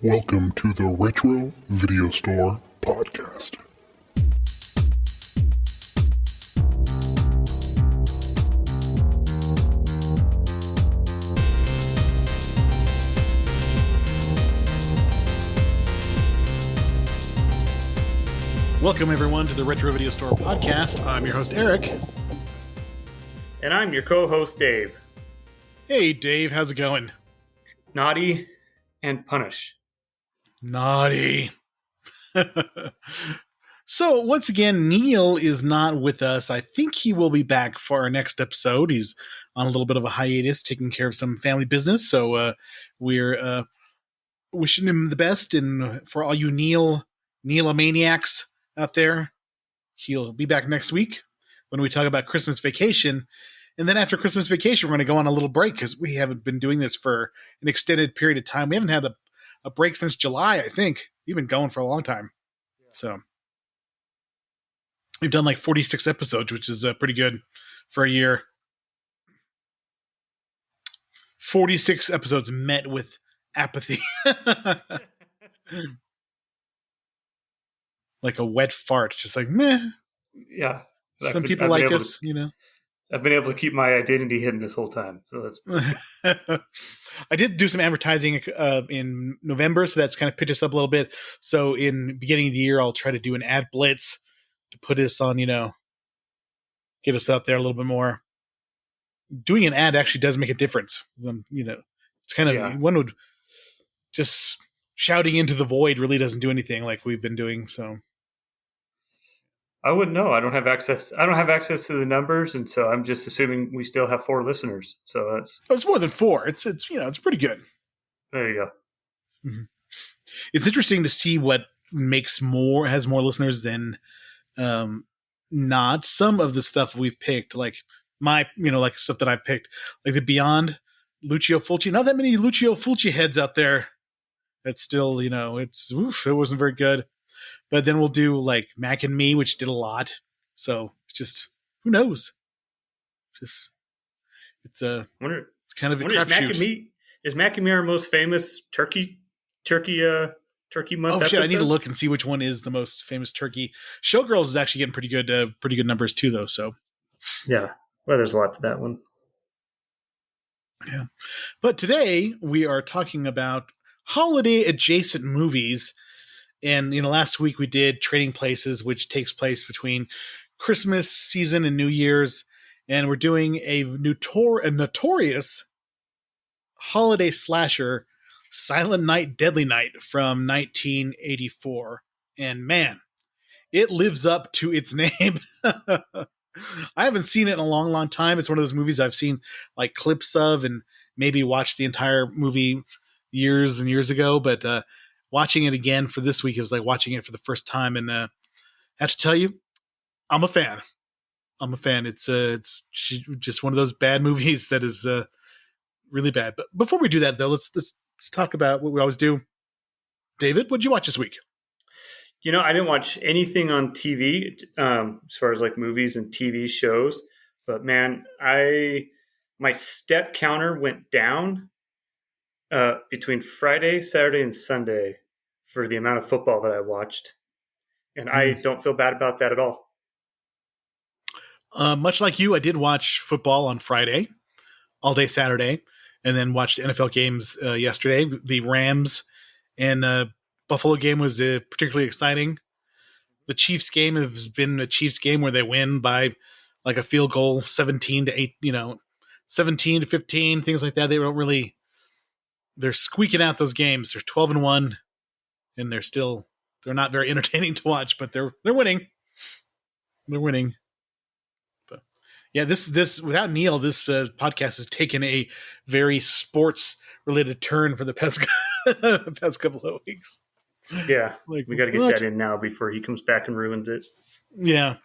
Welcome to the Retro Video Store Podcast. Welcome, everyone, to the Retro Video Store Podcast. I'm your host, Eric. And I'm your co-host, Dave. Hey, Dave. How's it going? Naughty and punish. Naughty. So, once again, Neil is not with us. I think he will be back for our next episode. He's on a little bit of a hiatus, taking care of some family business. So, we're wishing him the best. And for all you Neilomaniacs out there, he'll be back next week when we talk about Christmas Vacation. And then after Christmas Vacation, we're going to go on a little break because we haven't been doing this for an extended period of time. We haven't had a break since July, I think. We've been going for a long time. So we've done like 46 episodes, which is pretty good for a year. 46 episodes met with apathy. Like a wet fart, just like, meh. Yeah. Some people like us, you know. I've been able to keep my identity hidden this whole time. So that's I did do some advertising in November, so that's kind of picked us up a little bit. So in beginning of the year, I'll try to do an ad blitz to put us on, get us out there a little bit more. Doing an ad actually does make a difference. It's kind of, one would just shouting into the void really doesn't do anything like we've been doing. So I wouldn't know. I don't have access to the numbers, and so I'm just assuming we still have 4 listeners. So it's more than 4. It's pretty good. There you go. Mm-hmm. It's interesting to see what has more listeners than not. Some of the stuff we've picked, like like stuff that I've picked, like the Beyond Lucio Fulci. Not that many Lucio Fulci heads out there. It's still, it wasn't very good. But then we'll do like Mac and Me, which did a lot. So it's just, who knows? It's kind of a crapshoot. Is Mac and Me our most famous turkey month? Oh shit! I need to look and see which one is the most famous turkey. Showgirls is actually getting pretty good numbers too, though. So yeah, well, there's a lot to that one. Yeah, but today we are talking about holiday adjacent movies. And, last week we did Trading Places, which takes place between Christmas season and New Year's. And we're doing a notorious holiday slasher, Silent Night, Deadly Night from 1984. And man, it lives up to its name. I haven't seen it in a long, long time. It's one of those movies I've seen like clips of and maybe watched the entire movie years and years ago. But, watching it again for this week, it was like watching it for the first time, and I have to tell you, I'm a fan. It's just one of those bad movies that is really bad. But before we do that, though, let's talk about what we always do. David, what'd you watch this week? I didn't watch anything on TV as far as like movies and TV shows, but man, my step counter went down between Friday, Saturday, and Sunday for the amount of football that I watched. And I don't feel bad about that at all. Much like you, I did watch football on Friday, all day Saturday, and then watched NFL games yesterday. The Rams and Buffalo game was particularly exciting. The Chiefs game has been a Chiefs game where they win by like a field goal, 17-8, 17-15, things like that. They don't really... They're squeaking out those games. They're 12-1, and they're not very entertaining to watch, but they're winning. They're winning. But yeah, this without Neil, this podcast has taken a very sports related turn for the past couple of weeks. Yeah, we got to get that in now before he comes back and ruins it. Yeah.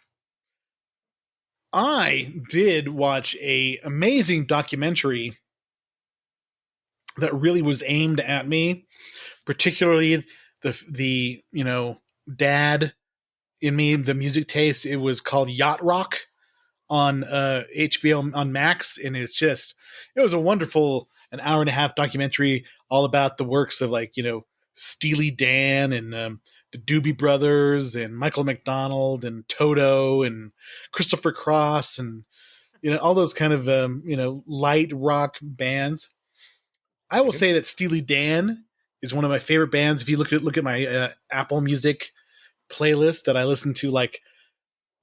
I did watch a amazing documentary that really was aimed at me, particularly the dad in me, the music taste. It was called Yacht Rock on HBO on Max, and it was a wonderful an hour and a half documentary all about the works of Steely Dan and the Doobie Brothers and Michael McDonald and Toto and Christopher Cross and all those kind of light rock bands. I will say that Steely Dan is one of my favorite bands. If you look at my Apple Music playlist, that I listened to like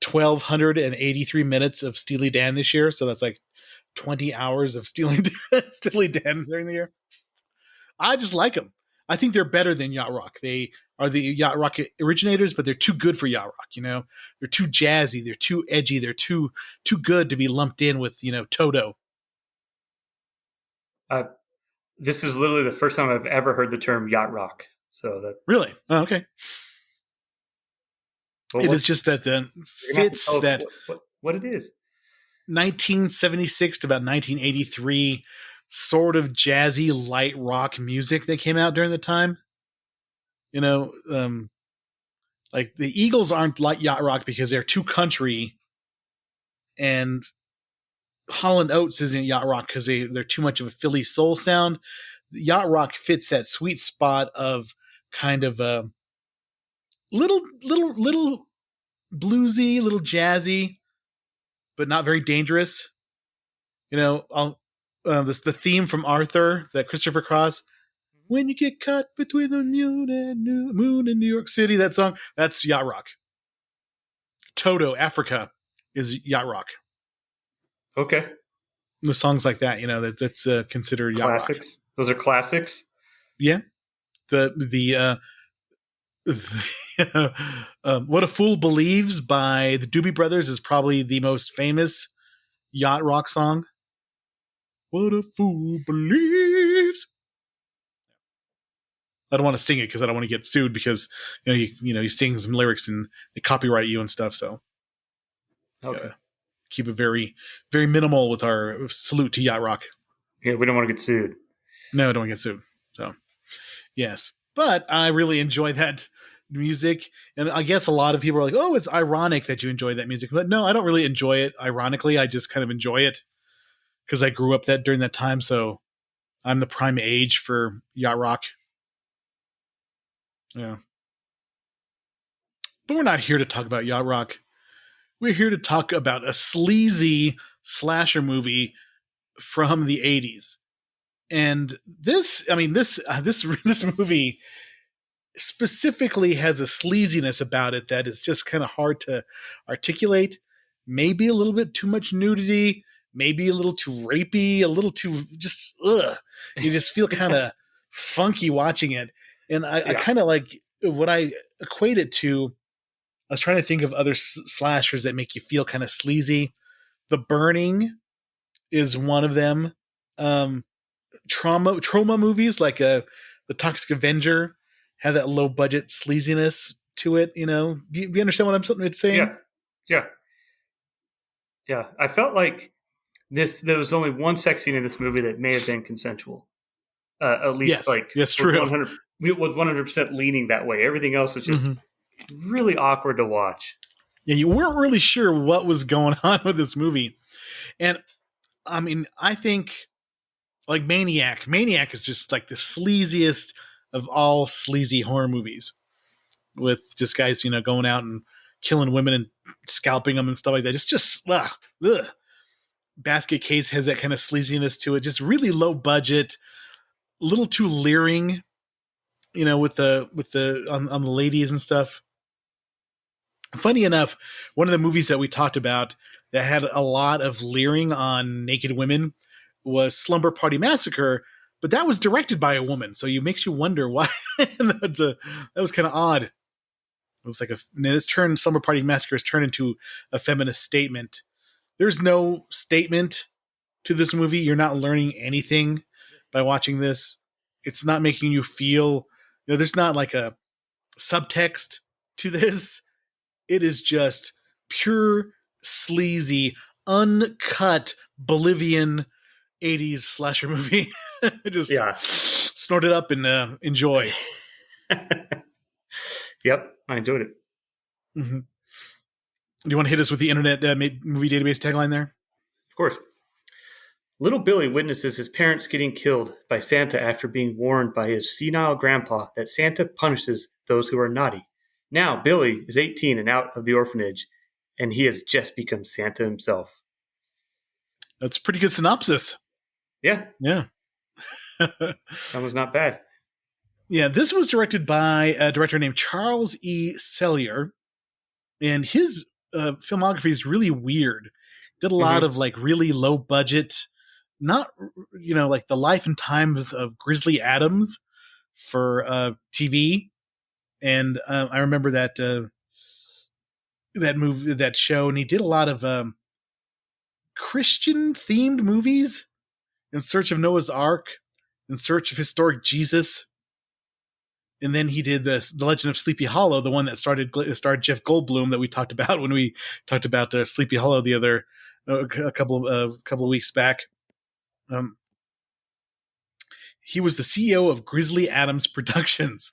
1,283 minutes of Steely Dan this year, so that's like 20 hours of Steely Dan during the year. I just like them. I think they're better than yacht rock. They are the yacht rock originators, but they're too good for yacht rock. They're too jazzy. They're too edgy. They're too good to be lumped in with Toto. Uh, this is literally the first time I've ever heard the term yacht rock. So that Really? Oh, okay. It is just that the fits that what it is. 1976 to about 1983 sort of jazzy light rock music that came out during the time. Like the Eagles aren't like yacht rock because they're too country, and Holland Oates isn't yacht rock because they're too much of a Philly soul sound. Yacht rock fits that sweet spot of kind of a little bluesy, little jazzy, but not very dangerous. The theme from Arthur, that Christopher Cross, when you get caught between the moon and New York City, that song, that's yacht rock. Toto, Africa, is yacht rock. Okay. The songs like that, that's considered yacht classics. Rock. Those are classics. Yeah. What a Fool Believes by the Doobie Brothers is probably the most famous yacht rock song. What a fool believes. I don't want to sing it because I don't want to get sued because you sing some lyrics and they copyright you and stuff. So okay, keep it very, very minimal with our salute to yacht rock. Yeah, we don't want to get sued. No, I don't want to get sued. So yes, but I really enjoy that music, and I guess a lot of people are like, "Oh, it's ironic that you enjoy that music," but no, I don't really enjoy it. Ironically, I just kind of enjoy it because I grew up during that time. So I'm the prime age for yacht rock. Yeah. But we're not here to talk about yacht rock. We're here to talk about a sleazy slasher movie from the 80s. And this movie specifically has a sleaziness about it that is just kind of hard to articulate. Maybe a little bit too much nudity, maybe a little too rapey, a little too just ugh. You just feel kind of funky watching it. And I kind of like what I equate it to. I was trying to think of other slashers that make you feel kind of sleazy. The Burning is one of them. Trauma movies like The Toxic Avenger have that low budget sleaziness to it. Do you understand what I'm saying? Yeah. I felt like there was only one sex scene in this movie that may have been consensual. At least yes, true. 100% leaning that way. Everything else was just really awkward to watch. Yeah, you weren't really sure what was going on with this movie. And I mean, I think like Maniac is just like the sleaziest of all sleazy horror movies, with just guys, going out and killing women and scalping them and stuff like that. It's just ugh. Basket Case has that kind of sleaziness to it. Just really low budget, a little too leering, with the on the ladies and stuff. Funny enough, one of the movies that we talked about that had a lot of leering on naked women was Slumber Party Massacre, but that was directed by a woman, so it makes you wonder why. That was kind of odd. It was like Slumber Party Massacre has turned into a feminist statement. There's no statement to this movie. You're not learning anything by watching this. It's not making you feel, there's not like a subtext to this. It is just pure sleazy, uncut Bolivian 80s slasher movie. Just snort it up and enjoy. Yep, I enjoyed it. Mm-hmm. Do you want to hit us with the Internet Movie Database tagline there? Of course. Little Billy witnesses his parents getting killed by Santa after being warned by his senile grandpa that Santa punishes those who are naughty. Now, Billy is 18 and out of the orphanage, and he has just become Santa himself. That's a pretty good synopsis. Yeah, Yeah. that was not bad. Yeah, this was directed by a director named Charles E. Sellier, and his filmography is really weird. Did a lot of like really low budget, not like the life and times of Grizzly Adams for TV, and I remember that movie, that show, and he did a lot of Christian themed movies, In Search of Noah's Ark, In Search of Historic Jesus. And then he did The Legend of Sleepy Hollow, the one that starred Jeff Goldblum that we talked about when we talked about Sleepy Hollow the other a couple of weeks back. He was the CEO of Grizzly Adams Productions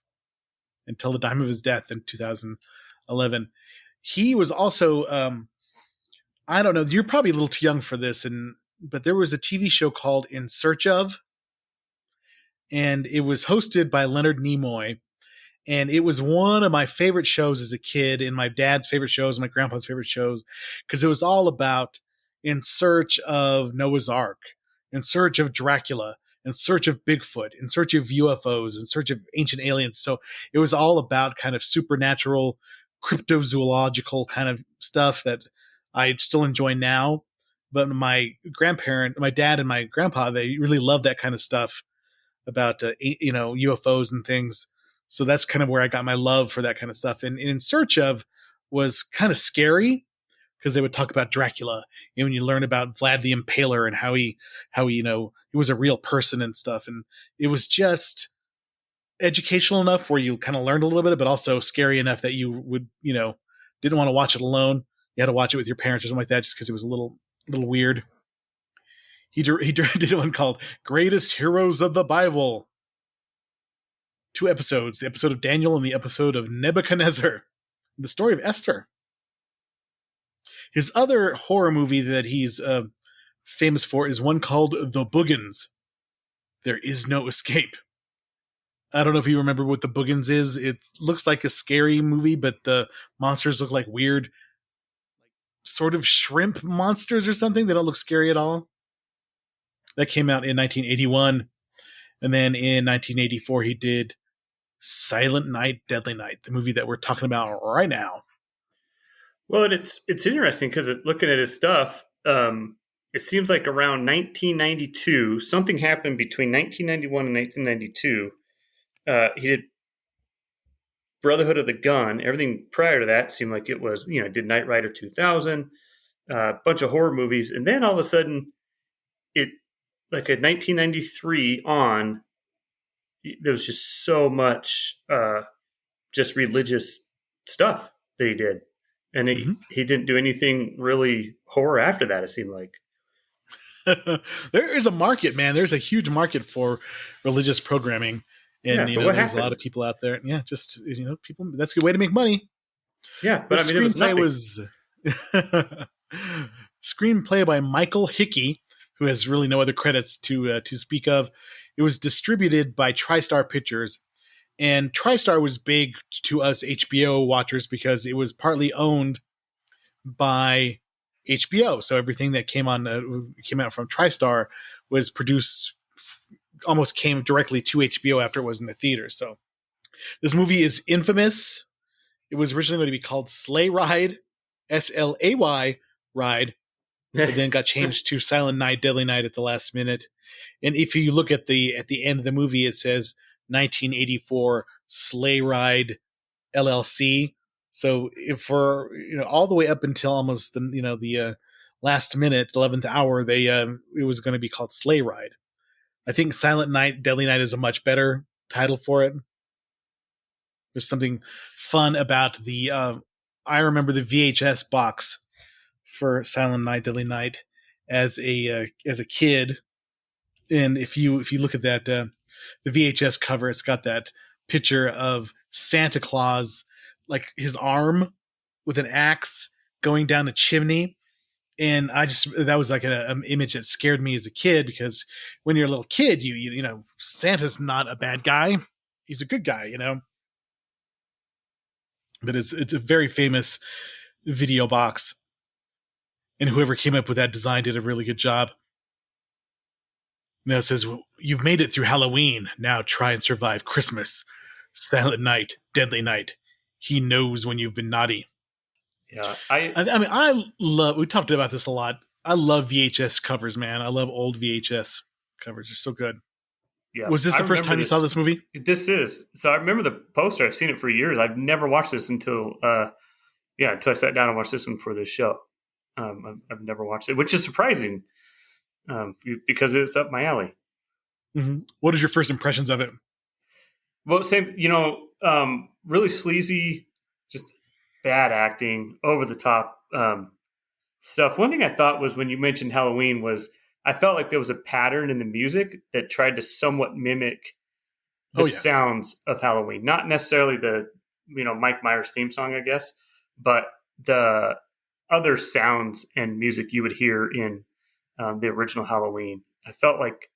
until the time of his death in 2011. He was also I don't know, you're probably a little too young for this, but there was a TV show called In Search of, and it was hosted by Leonard Nimoy. And it was one of my favorite shows as a kid, and my dad's favorite shows, my grandpa's favorite shows, because it was all about in search of Noah's Ark, in search of Dracula, in search of Bigfoot, in search of UFOs, in search of ancient aliens. So it was all about kind of supernatural, cryptozoological kind of stuff that I still enjoy now. But my dad and my grandpa, they really loved that kind of stuff about UFOs and things. So that's kind of where I got my love for that kind of stuff. And In Search of was kind of scary because they would talk about Dracula, and when you learn about Vlad the Impaler and how he he was a real person and stuff. And it was just educational enough where you kind of learned a little bit, but also scary enough that you would didn't want to watch it alone. You had to watch it with your parents or something like that, just because it was a little weird. He did one called Greatest Heroes of the Bible. 2 episodes, the episode of Daniel and the episode of Nebuchadnezzar, the story of Esther. His other horror movie that he's famous for is one called The Boogans. There is no escape. I don't know if you remember what The Boogans is. It looks like a scary movie, but the monsters look like weird, sort of shrimp monsters or something. They don't look scary at all. That came out in 1981. And then in 1984, he did Silent Night, Deadly Night, the movie that we're talking about right now. Well, it's interesting because looking at his stuff, it seems like around 1992, something happened between 1991 and 1992. He did Brotherhood of the Gun. Everything prior to that seemed like it was, did Knight Rider 2000, a bunch of horror movies. And then all of a sudden, like at 1993 on, there was just so much just religious stuff that he did. And he didn't do anything really horror after that, it seemed like. There is a market, man. There's a huge market for religious programming. And, there's a lot of people out there. Yeah, just, people, that's a good way to make money. Yeah, but the it was nothing. was screenplay by Michael Hickey, who has really no other credits to speak of. It was distributed by TriStar Pictures, and TriStar was big to us HBO watchers because it was partly owned by HBO. So everything that came out from TriStar was produced, almost came directly to HBO after it was in the theater. So this movie is infamous. It was originally going to be called Sleigh Ride, SLAY Ride, but then got changed to Silent Night, Deadly Night at the last minute. And if you look at the end of the movie, it says 1984 Sleigh Ride LLC. So if for all the way up until almost the last minute, 11th hour, it was going to be called Sleigh Ride. I think Silent Night, Deadly Night is a much better title for it. There's something fun about I remember the VHS box for Silent Night, Deadly Night as a kid. And if you look at that, the VHS cover, it's got that picture of Santa Claus, like his arm with an axe going down a chimney. And that was like an image that scared me as a kid, because when you're a little kid, you know, Santa's not a bad guy. He's a good guy, you know. But it's a very famous video box, and whoever came up with that design did a really good job. Now it says, "You've made it through Halloween. Now try and survive Christmas. Silent night, deadly night. He knows when you've been naughty." Yeah, I mean, we talked about this a lot. I love VHS covers, man. I love old VHS covers. They're so good. yeah. Was this I the first remember time you saw this movie? This is so. I remember the poster. I've seen it for years. I've never watched this until until I sat down and watched this one for this show. I've never watched it, which is surprising because it's up my alley. Mm-hmm. What is your first impressions of it? Well, same, really sleazy, just bad acting, over the top stuff. One thing I thought was when you mentioned Halloween was I felt like there was a pattern in the music that tried to somewhat mimic the sounds of Halloween. Not necessarily the, Mike Myers theme song, I guess, but the other sounds and music you would hear in the original Halloween. I felt like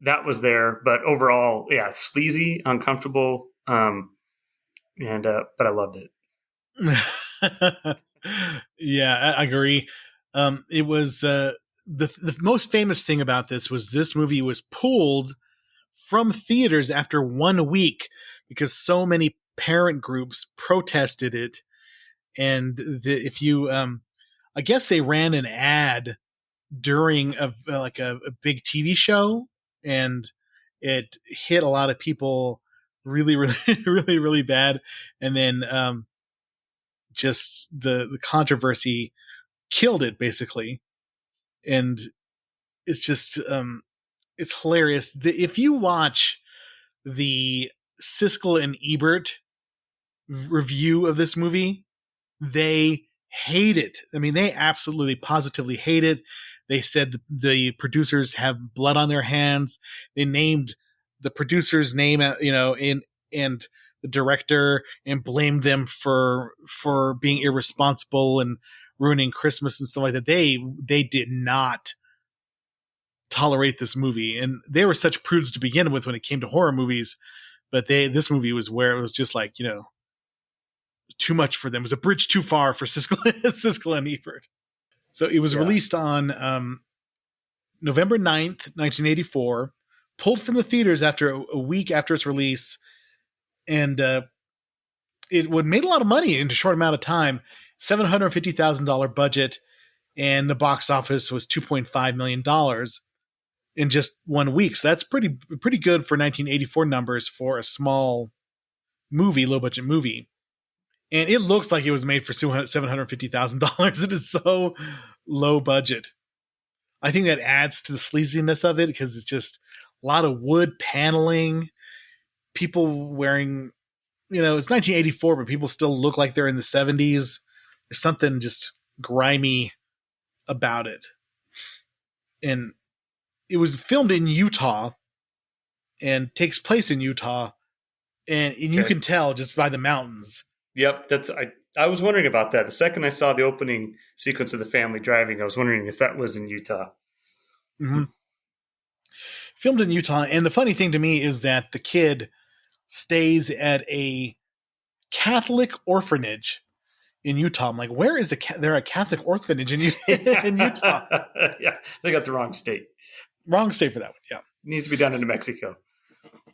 that was there, but overall, yeah, sleazy, uncomfortable, but I loved it. Yeah, I agree. It was the most famous thing about this movie was pulled from theaters after 1 week because so many parent groups protested it, and if you, I guess they ran an ad during a big TV show, and it hit a lot of people really, really, really, really bad. And then just the controversy killed it basically. And it's just it's hilarious. If you watch the Siskel and Ebert review of this movie, they hate it. I mean, they absolutely positively hate it. They said the producers have blood on their hands. They named the producer's name, and the director, and blamed them for being irresponsible and ruining Christmas and stuff like that. They did not tolerate this movie, and they were such prudes to begin with when it came to horror movies. But this movie was where it was just like, too much for them. It was a bridge too far for Siskel and Ebert. So it was released on November 9th, 1984, pulled from the theaters after a week after its release, and it would made a lot of money in a short amount of time. $750,000 budget, and the box office was $2.5 million in just 1 week. So that's pretty good for 1984 numbers for a small movie, low budget movie. And it looks like it was made for $750,000. It is so low budget. I think that adds to the sleaziness of it because it's just a lot of wood paneling, people wearing, it's 1984, but people still look like they're in the 70s. There's something just grimy about it. And it was filmed in Utah and takes place in Utah. And you can tell just by the mountains. Yep, I was wondering about that. The second I saw the opening sequence of the family driving, I was wondering if that was in Utah. Mm-hmm. Filmed in Utah, and the funny thing to me is that the kid stays at a Catholic orphanage in Utah. I'm like, where is there a Catholic orphanage in Utah? Yeah, they got the wrong state. Wrong state for that one, yeah. It needs to be done in New Mexico.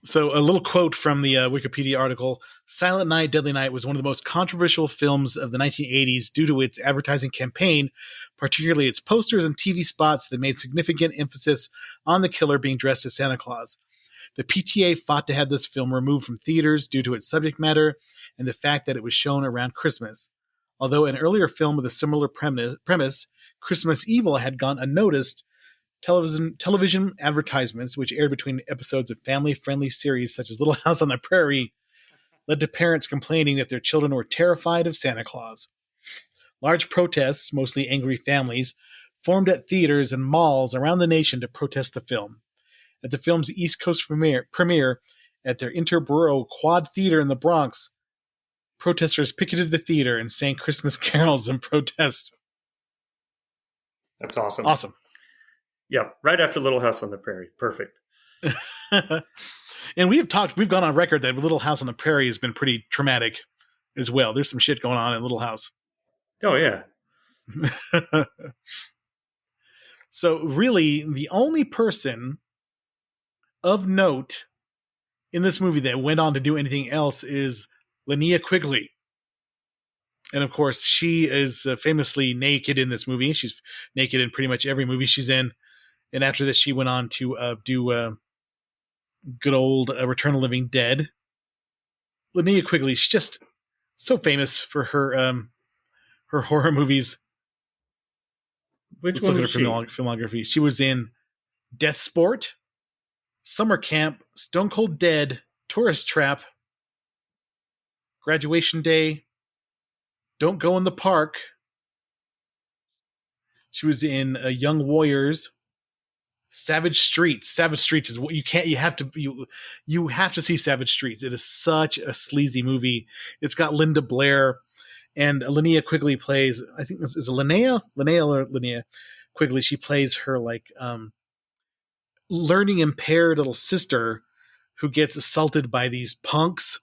So a little quote from the Wikipedia article: Silent Night, Deadly Night was one of the most controversial films of the 1980s due to its advertising campaign, particularly its posters and TV spots that made significant emphasis on the killer being dressed as Santa Claus. The PTA fought to have this film removed from theaters due to its subject matter and the fact that it was shown around Christmas. Although an earlier film with a similar premise, Christmas Evil, had gone unnoticed, television advertisements, which aired between episodes of family-friendly series such as Little House on the Prairie, led to parents complaining that their children were terrified of Santa Claus. Large protests, mostly angry families, formed at theaters and malls around the nation to protest the film. At the film's East Coast premiere at their Interborough Quad Theater in the Bronx, protesters picketed the theater and sang Christmas carols in protest. That's awesome. Awesome. Yeah, right after Little House on the Prairie. Perfect. And we've gone on record that Little House on the Prairie has been pretty traumatic as well. There's some shit going on in Little House. Oh, yeah. So really, the only person of note in this movie that went on to do anything else is Linnea Quigley. And of course, she is famously naked in this movie. She's naked in pretty much every movie she's in. And after this, she went on to do good old Return of the Living Dead. Linnea Quigley, she's just so famous for her horror movies. Which Let's one look was at her filmography. She was in Death Sport, Summer Camp, Stone Cold Dead, Tourist Trap, Graduation Day, Don't Go in the Park. She was in Young Warriors, Savage Streets. Savage Streets is what you have to see Savage Streets. It is such a sleazy movie. It's got Linda Blair, and Linnea Quigley plays, I think this is Linnea or Linnea Quigley. She plays her like learning impaired little sister who gets assaulted by these punks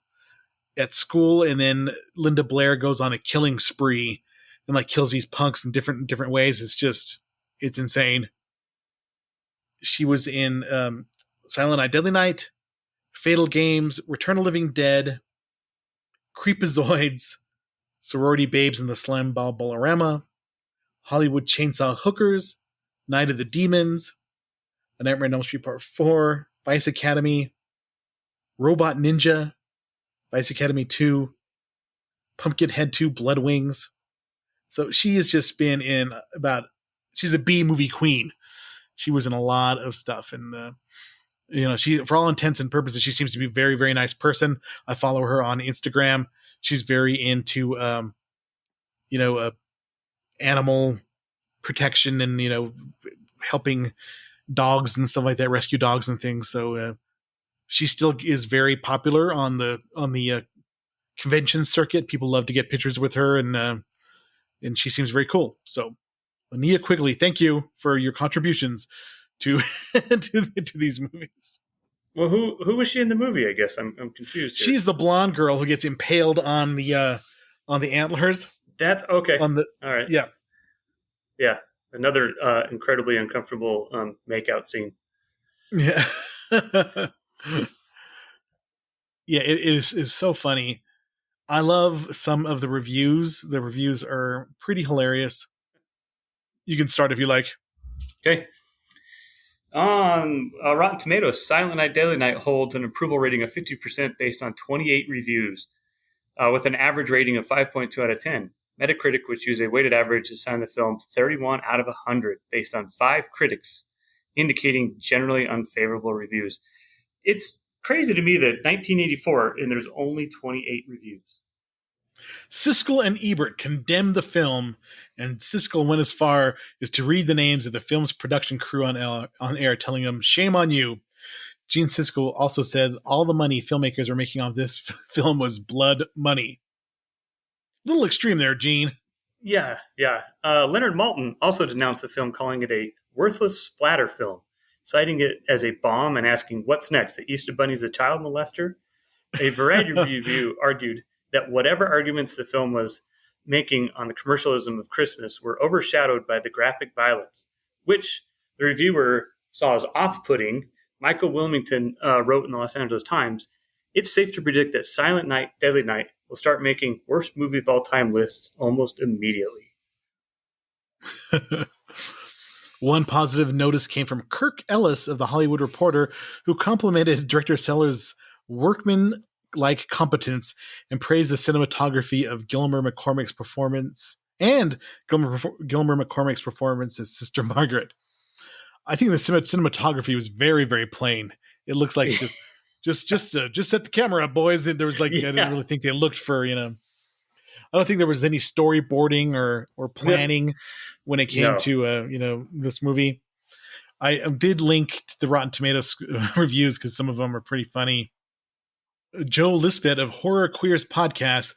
at school, and then Linda Blair goes on a killing spree and like kills these punks in different ways. It's insane. She was in Silent Night, Deadly Night, Fatal Games, Return of the Living Dead, Creepazoids, Sorority Babes in the Slime Ball Bolorama, Hollywood Chainsaw Hookers, Night of the Demons, A Nightmare on Elm Street Part 4, Vice Academy, Robot Ninja, Vice Academy 2, Pumpkinhead 2, Blood Wings. So she has just been in she's a B movie queen. She was in a lot of stuff, and she, for all intents and purposes, she seems to be a very, very nice person. I follow her on Instagram. She's very into, animal protection and helping dogs and stuff like that, rescue dogs and things. So she still is very popular on the convention circuit. People love to get pictures with her, and she seems very cool. So, Linnea Quigley, thank you for your contributions to to these movies. Well, who was she in the movie? I guess I'm confused here. She's the blonde girl who gets impaled on the antlers. That's okay. All right. Yeah. Another incredibly uncomfortable makeout scene. Yeah. Yeah, it is so funny. I love some of the reviews. The reviews are pretty hilarious. You can start if you like. Okay. On Rotten Tomatoes, Silent Night, Deadly Night holds an approval rating of 50% based on 28 reviews, with an average rating of 5.2 out of 10. Metacritic, which used a weighted average, assigned the film 31 out of 100 based on 5 critics, indicating generally unfavorable reviews. It's crazy to me that 1984 and there's only 28 reviews. Siskel and Ebert condemned the film, and Siskel went as far as to read the names of the film's production crew on air, telling them, "Shame on you." Gene Siskel also said all the money filmmakers were making off this film was blood money. A little extreme there, Gene. Yeah. Leonard Maltin also denounced the film, calling it a worthless splatter film, citing it as a bomb and asking, "What's next? The Easter Bunny's a child molester?" A Variety review argued that whatever arguments the film was making on the commercialism of Christmas were overshadowed by the graphic violence, which the reviewer saw as off-putting. Michael Wilmington wrote in the Los Angeles Times, "It's safe to predict that Silent Night, Deadly Night will start making worst movie of all time lists almost immediately." One positive notice came from Kirk Ellis of The Hollywood Reporter, who complimented director Sellers' workman-like competence and praised the cinematography of Gilmer McCormick's performance as Sister Margaret. I think the cinematography was very, very plain. It looks like just set the camera up, boys. And there was I didn't really think they looked for I don't think there was any storyboarding or planning when it came to this movie. I did link to the Rotten Tomatoes reviews because some of them are pretty funny. Joe Lisbeth of Horror Queers podcast,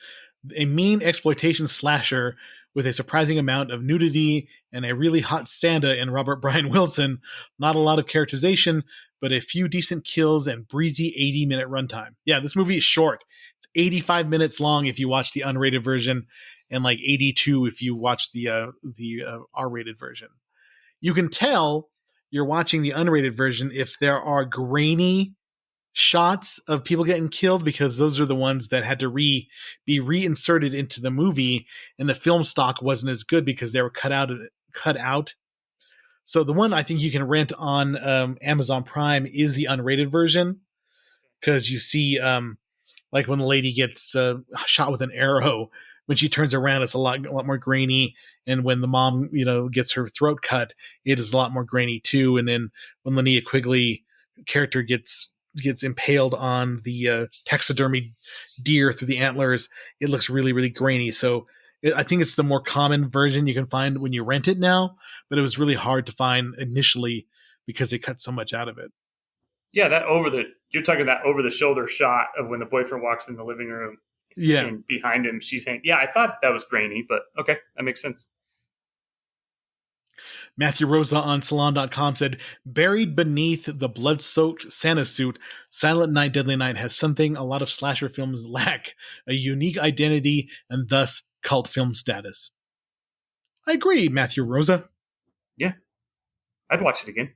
a mean exploitation slasher with a surprising amount of nudity and a really hot Santa in Robert Brian Wilson. Not a lot of characterization, but a few decent kills and breezy 80-minute runtime. Yeah, this movie is short. It's 85 minutes long if you watch the unrated version, and like 82 if you watch the R-rated version. You can tell you're watching the unrated version if there are grainy shots of people getting killed, because those are the ones that had to be reinserted into the movie, and the film stock wasn't as good because they were cut out. So the one I think you can rent on Amazon Prime is the unrated version, because you see like when the lady gets shot with an arrow, when she turns around, it's a lot more grainy. And when the mom, gets her throat cut, it is a lot more grainy too. And then when Linnea Quigley character gets impaled on the taxidermy deer through the antlers, it looks really, really grainy. So I think it's the more common version you can find when you rent it now, but it was really hard to find initially because they cut so much out of it. Yeah, you're talking that over the shoulder shot of when the boyfriend walks in the living room. Yeah. And behind him, she's saying, yeah, I thought that was grainy, but okay, that makes sense. Matthew Rosa on Salon.com said, buried beneath the blood-soaked Santa suit, Silent Night, Deadly Night has something a lot of slasher films lack, a unique identity and thus cult film status. I agree, Matthew Rosa. Yeah, I'd watch it again.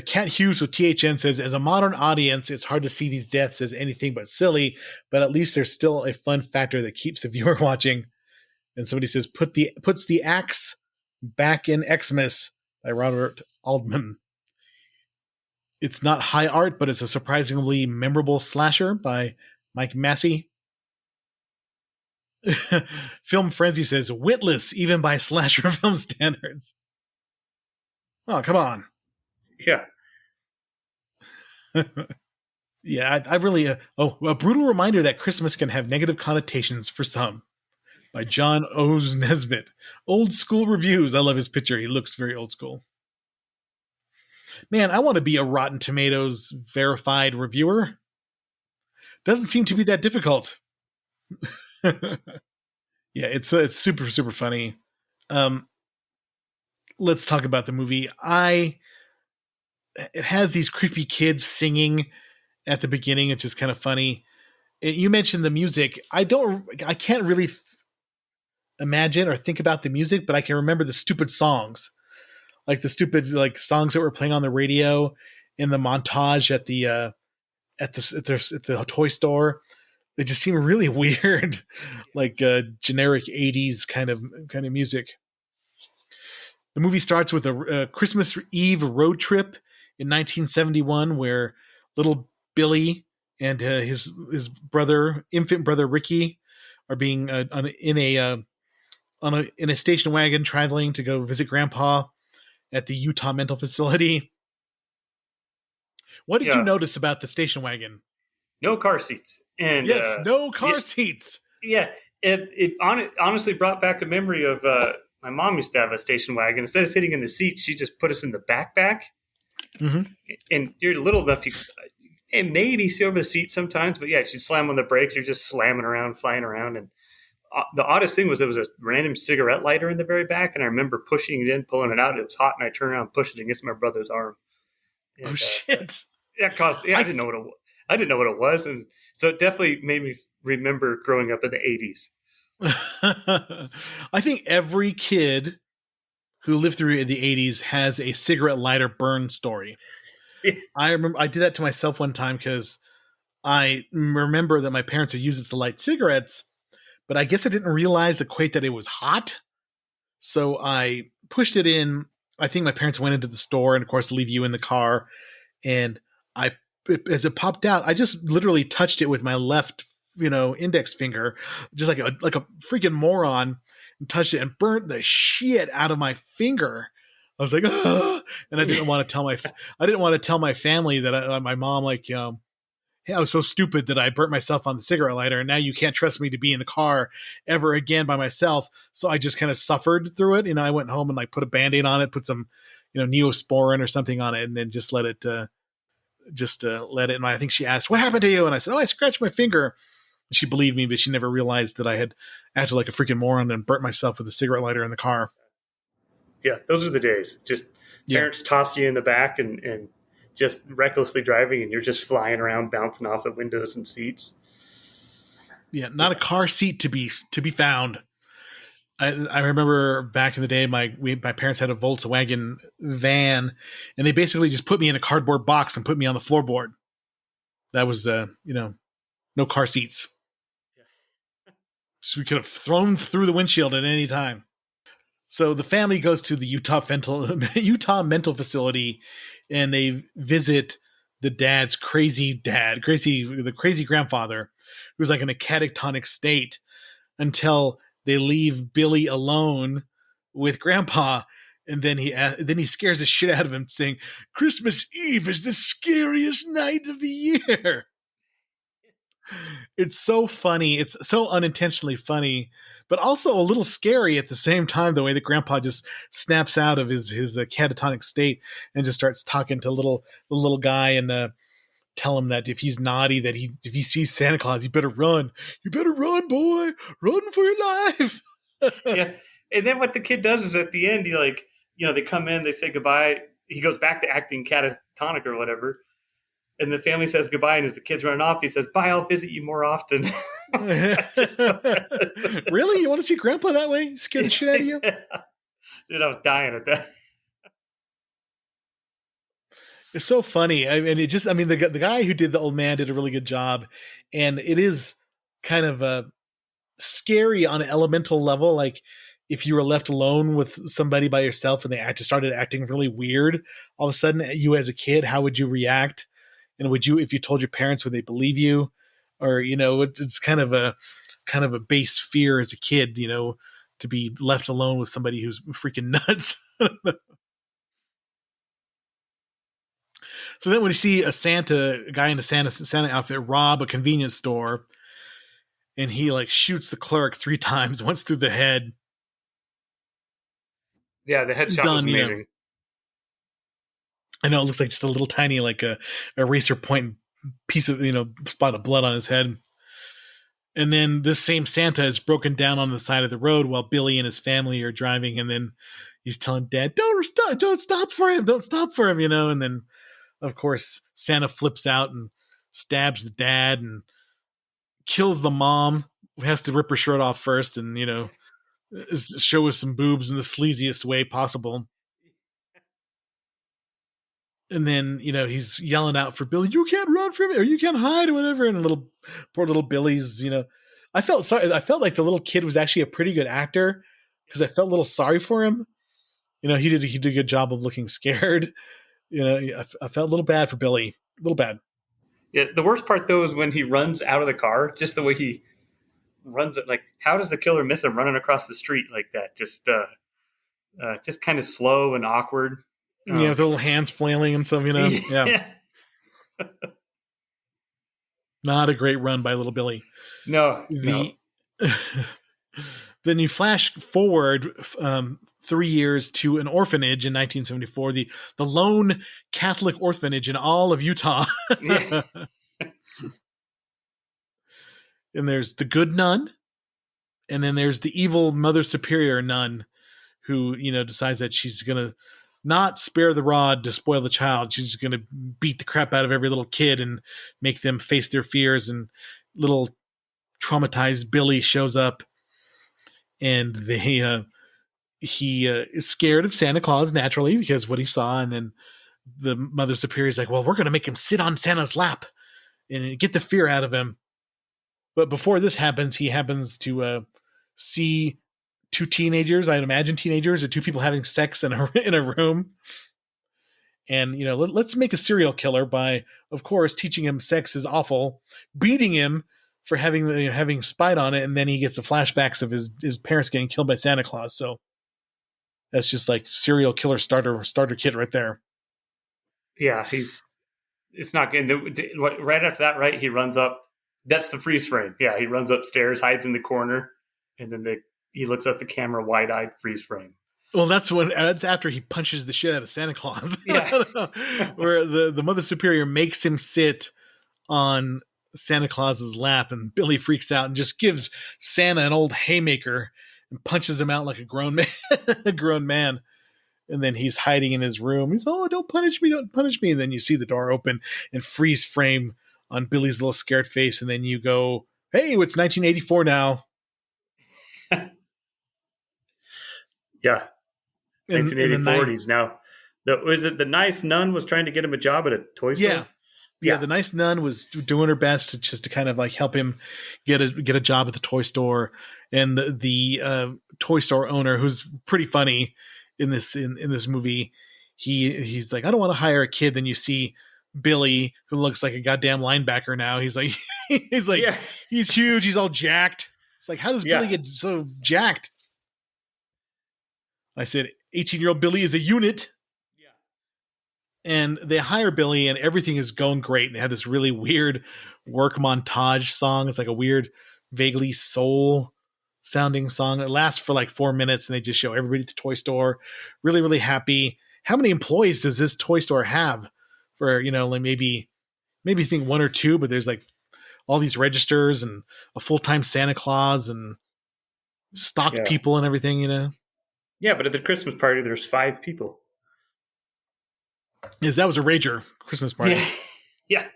Cat Hughes with THN says, as a modern audience, it's hard to see these deaths as anything but silly, but at least there's still a fun factor that keeps the viewer watching. And somebody says, puts the axe back in Xmas by Robert Altman. It's not high art, but it's a surprisingly memorable slasher by Mike Massey. Film Frenzy says, witless even by slasher film standards. Oh, come on. Yeah. Yeah, I really... a brutal reminder that Christmas can have negative connotations for some. By John O's Nesbitt. Old school reviews. I love his picture. He looks very old school. Man, I want to be a Rotten Tomatoes verified reviewer. Doesn't seem to be that difficult. Yeah, it's super, super funny. Let's talk about the movie. It has these creepy kids singing at the beginning, which is kind of funny. You mentioned the music. I can't really imagine or think about the music, but I can remember the stupid songs, like the stupid songs that were playing on the radio in the montage at the toy store. They just seem really weird, like generic 80s kind of music. The movie starts with a Christmas Eve road trip in 1971, where little Billy and his infant brother Ricky, are being in a station wagon traveling to go visit Grandpa at the Utah mental facility. What did you notice about the station wagon? No car seats. And yes, no car seats. Yeah, it honestly brought back a memory of my mom used to have a station wagon. Instead of sitting in the seat, she just put us in the backpack. Mm-hmm. And you're little enough, and maybe sit over the seat sometimes, but yeah, she'd slam on the brakes. You're just slamming around, flying around. And the oddest thing was there was a random cigarette lighter in the very back, and I remember pushing it in, pulling it out. It was hot, and I turned around and pushed it against my brother's arm. And, shit! That caused. Yeah, I didn't know what it was. I didn't know what it was, and so it definitely made me remember growing up in the 80s. I think every kid who lived through the 80s has a cigarette lighter burn story. I remember I did that to myself one time because I remember that my parents would use it to light cigarettes, but I guess I didn't realize that it was hot. So I pushed it in. I think my parents went into the store and, of course, leave you in the car. And as it popped out, I just literally touched it with my left, index finger, just like a freaking moron, and touched it and burnt the shit out of my finger. I was like, ugh! And I didn't want to tell my family that my mom, hey, I was so stupid that I burnt myself on the cigarette lighter, and now you can't trust me to be in the car ever again by myself. So I just kind of suffered through it. I went home and put a Band-Aid on it, put some, Neosporin or something on it, and then just let it. And I think she asked, "What happened to you?" And I said, "Oh, I scratched my finger." She believed me, but she never realized that I had acted like a freaking moron and burnt myself with a cigarette lighter in the car. Yeah, those are the days. Just Yeah. parents toss you in the back and just recklessly driving, and you're just flying around, bouncing off the windows and seats. Yeah, not a Yeah, car seat to be found. I remember back in the day, my parents had a Volkswagen van, and they basically just put me in a cardboard box and put me on the floorboard. That was, no car seats, so we could have thrown through the windshield at any time. So the family goes to the Utah mental facility, and they visit the the crazy grandfather, who's like in a catatonic state until they leave Billy alone with Grandpa, and then he scares the shit out of him, saying, "Christmas Eve is the scariest night of the year." It's so funny. It's so unintentionally funny, but also a little scary at the same time. The way that Grandpa just snaps out of his catatonic state and just starts talking to the little guy and tell him that if he's naughty, if he sees Santa Claus, you better run. You better run, boy. Run for your life. yeah. And then what the kid does is at the end, he like, they come in, they say goodbye. He goes back to acting catatonic or whatever, and the family says goodbye. And as the kid's running off, he says, "Bye, I'll visit you more often." Really? You want to see Grandpa that way? Scare the shit out of you? Dude, I was dying at that. It's so funny. The guy who did the old man did a really good job, and it is kind of scary on an elemental level. Like if you were left alone with somebody by yourself and they started acting really weird, all of a sudden, you as a kid, how would you react? And if you told your parents, would they believe you? Or it's kind of a base fear as a kid, to be left alone with somebody who's freaking nuts. So then when you see a guy in a Santa outfit rob a convenience store, and he like shoots the clerk 3 times, once through the head. Yeah, the headshot was Done, amazing. I know it looks like just a little tiny, like a eraser point piece of, spot of blood on his head. And then this same Santa is broken down on the side of the road while Billy and his family are driving. And then he's telling Dad, don't stop for him. Don't stop for him, And then, of course, Santa flips out and stabs the dad and kills the mom. Has to rip her shirt off first and, show us some boobs in the sleaziest way possible. And then, he's yelling out for Billy, "You can't run from it, or you can't hide," or whatever. And poor little Billy's, I felt sorry. I felt like the little kid was actually a pretty good actor because I felt a little sorry for him. He did a good job of looking scared. I felt a little bad for Billy, a little bad. Yeah, the worst part though is when he runs out of the car. Just the way he runs it, like how does the killer miss him running across the street like that? Just kind of slow and awkward. The little hands flailing and stuff. Yeah. Not a great run by little Billy. No. Then you flash forward 3 years to an orphanage in 1974, the lone Catholic orphanage in all of Utah. Yeah. And there's the good nun, and then there's the evil Mother Superior nun who, decides that she's going to not spare the rod to spoil the child. She's going to beat the crap out of every little kid and make them face their fears. And little traumatized Billy shows up, and he is scared of Santa Claus naturally because what he saw. And then the Mother Superior is like, "Well, we're going to make him sit on Santa's lap and get the fear out of him." But before this happens, he happens to see 2 teenagers, I'd imagine teenagers, or 2 people having sex in a room. And, let's make a serial killer by, of course, teaching him sex is awful, beating him for having spied on it, and then he gets the flashbacks of his parents getting killed by Santa Claus. So that's just like serial killer starter kit right there. Yeah, it's not good. Right after that, right, he runs up. That's the freeze frame. Yeah, he runs upstairs, hides in the corner, and then he looks at the camera, wide-eyed freeze frame. Well, that's after he punches the shit out of Santa Claus. Yeah. Where the Mother Superior makes him sit on Santa Claus's lap, and Billy freaks out and just gives Santa an old haymaker and punches him out like a grown man. A grown man. And then he's hiding in his room. He's, oh, don't punish me, don't punish me. And then you see the door open and freeze frame on Billy's little scared face. And then you go, hey, it's 1984 now. Yeah. And 1980s now. Was it the nice nun was trying to get him a job at a toy store? Yeah, the nice nun was doing her best to kind of like help him get a job at the toy store, and the toy store owner, who's pretty funny in this movie, he's like, I don't want to hire a kid. Then you see Billy, who looks like a goddamn linebacker now. He's like he's huge, he's all jacked. It's like, how does Billy get so jacked? I said 18-year-old Billy is a unit. And they hire Billy, and everything is going great. And they have this really weird work montage song. It's like a weird, vaguely soul sounding song. It lasts for like 4 minutes, and they just show everybody at the toy store, really, really happy. How many employees does this toy store have? For, like maybe think 1 or 2, but there's like all these registers and a full-time Santa Claus and stock people and everything. Yeah, but at the Christmas party, there's 5 people. That was a rager Christmas party. Yeah.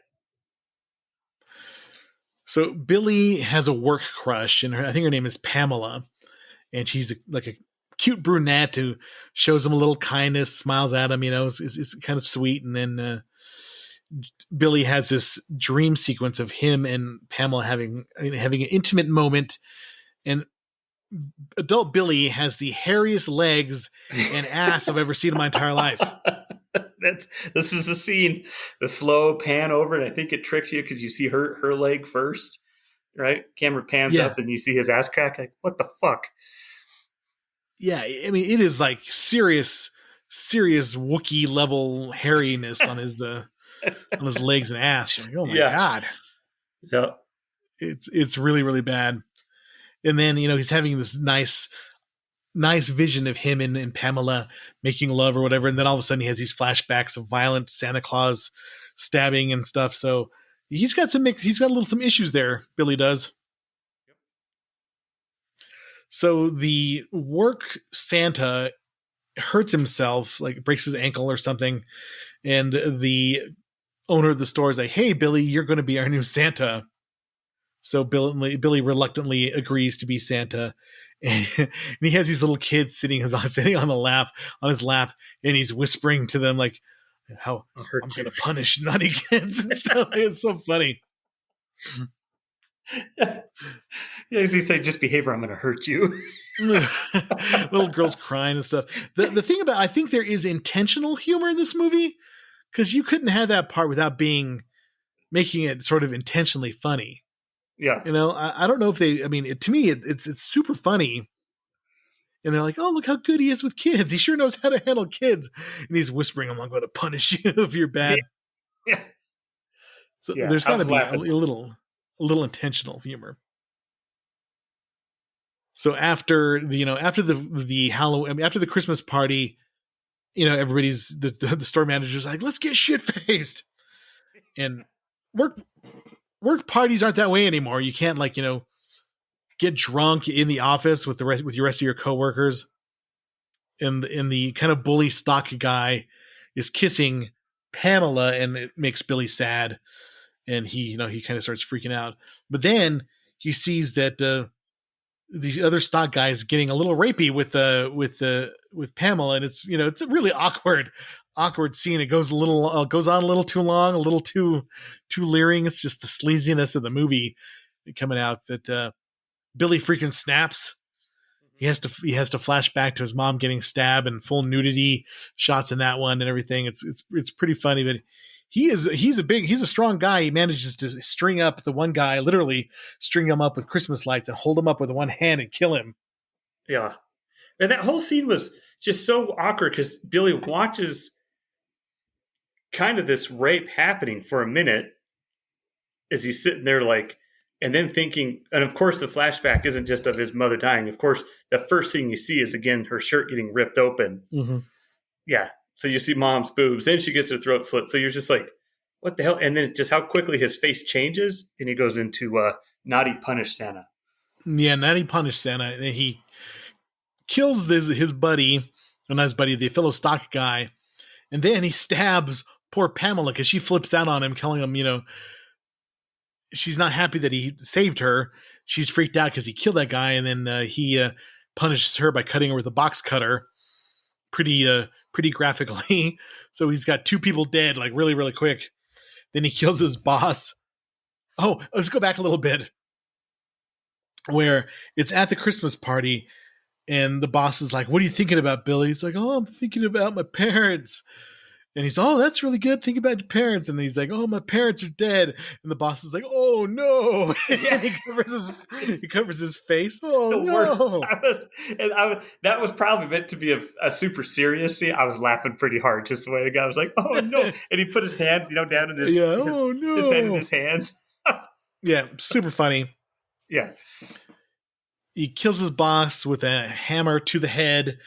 So Billy has a work crush, and I think her name is Pamela, and she's like a cute brunette who shows him a little kindness, smiles at him, is kind of sweet. And then Billy has this dream sequence of him and Pamela having an intimate moment, and adult Billy has the hairiest legs and ass I've ever seen in my entire life. This is the scene, the slow pan over, and I think it tricks you because you see her leg first, right? Camera pans up and you see his ass crack. Like, what the fuck? Yeah, I mean, it is like serious Wookiee level hairiness on his legs and ass. You're like, oh my god, yeah, it's really, really bad. And then he's having this nice vision of him and Pamela making love or whatever. And then all of a sudden he has these flashbacks of violent Santa Claus stabbing and stuff. So he's got some issues there. Billy does. Yep. So the work Santa hurts himself, like breaks his ankle or something. And the owner of the store is like, hey, Billy, you're going to be our new Santa. So Billy reluctantly agrees to be Santa. And he has these little kids sitting on his lap, and he's whispering to them like, "How I'm going to punish naughty kids and stuff." It's so funny. Yeah, he's like, "Just behave, or I'm going to hurt you." Little girls crying and stuff. The thing about, I think there is intentional humor in this movie, because you couldn't have that part without making it sort of intentionally funny. Yeah. I don't know if to me, it's super funny. And they're like, oh, look how good he is with kids. He sure knows how to handle kids. And he's whispering, I'm going to punish you if you're bad. Yeah. So there's got to be a little intentional humor. So after the Halloween, after the Christmas party, everybody's the store manager's like, let's get shit faced. And work parties aren't that way anymore. You can't get drunk in the office with the rest of your coworkers. And the kind of bully stock guy is kissing Pamela, and it makes Billy sad. And he kind of starts freaking out. But then he sees that the other stock guy is getting a little rapey with Pamela, and it's a really awkward scene. It goes on a little too long, a little too leering. It's just the sleaziness of the movie coming out. That Billy freaking snaps. He has to flash back to his mom getting stabbed, and full nudity shots in that one and everything. It's pretty funny, but he's a strong guy. He manages to string up the one guy, literally string him up with Christmas lights and hold him up with one hand and kill him. Yeah. And that whole scene was just so awkward because Billy watches kind of this rape happening for a minute as he's sitting there and then thinking, and of course the flashback isn't just of his mother dying. Of course, the first thing you see is, again, her shirt getting ripped open. Mm-hmm. Yeah. So you see mom's boobs, then she gets her throat slit. So you're just like, what the hell? And then just how quickly his face changes, and he goes into naughty punish Santa. Yeah, now he punished Santa. And he kills his buddy, or not his buddy, the fellow stock guy, and then he stabs poor Pamela because she flips out on him, telling him, she's not happy that he saved her. She's freaked out because he killed that guy, and then he punishes her by cutting her with a box cutter, pretty graphically. So he's got two people dead, like really, really quick. Then he kills his boss. Oh, let's go back a little bit, where it's at the Christmas party, and the boss is like, "What are you thinking about, Billy?" He's like, "Oh, I'm thinking about my parents." And he's, "Oh, that's really good. Think about your parents." And he's like, "Oh, my parents are dead." And the boss is like, "Oh no!" And he covers his face. Oh The worst. no! That was probably meant to be a super serious scene. I was laughing pretty hard just the way the guy was like, "Oh no!" And he put his hand, down in Yeah. Oh his head in no! his hands. Yeah, super funny. Yeah. He kills his boss with a hammer to the head,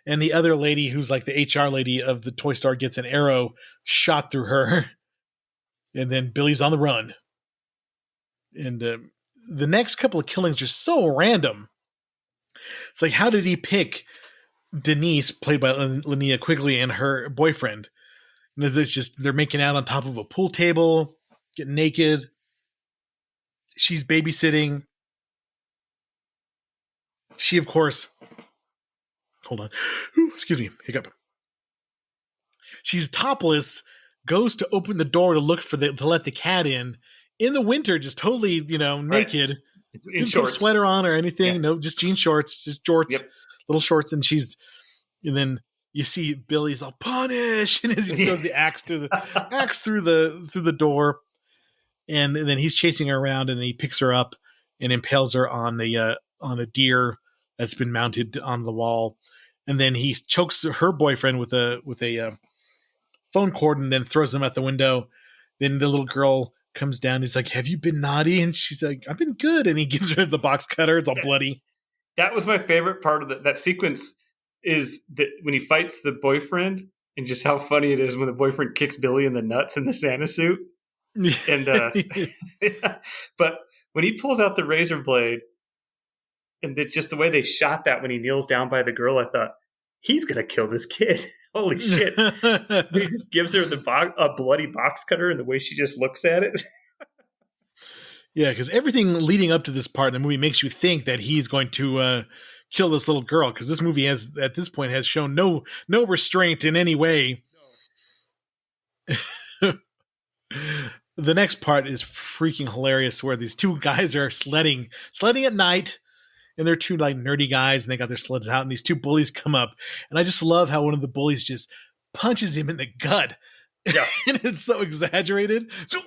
and the other lady, who's like the HR lady of the toy store, gets an arrow shot through her. And then Billy's on the run. And the next couple of killings are so random. It's like, how did he pick Denise, played by Linnea Quigley, and her boyfriend? And it's just, they're making out on top of a pool table, getting naked. She's babysitting. She, of course, hold on. Ooh, excuse me, hiccup. She's topless, goes to open the door to look to let the cat in the winter, just totally, naked. In Didn't shorts. put a sweater on or anything. Yeah. No, just jean shorts, just jorts, Yep. little shorts, and then you see Billy's all punish, and as he throws the axe through the door, and then he's chasing her around, and he picks her up and impales her on a deer that's been mounted on the wall, and then he chokes her boyfriend with a phone cord and then throws him out the window. Then the little girl comes down. He's like, "Have you been naughty?" And she's like, "I've been good." And he gives her the box cutter. It's all bloody. That was my favorite part of that sequence, is that when he fights the boyfriend, and just how funny it is when the boyfriend kicks Billy in the nuts in the Santa suit. And but when he pulls out the razor blade, and just the way they shot that when he kneels down by the girl, I thought, he's gonna kill this kid. Holy shit! He just gives her a bloody box cutter, and the way she just looks at it. Yeah, because everything leading up to this part in the movie makes you think that he's going to kill this little girl, because this movie has shown no restraint in any way. The next part is freaking hilarious, where these two guys are sledding at night, and they're two like nerdy guys, and they got their sleds out, and these two bullies come up, and I just love how one of the bullies just punches him in the gut. Yeah. And it's so exaggerated. So,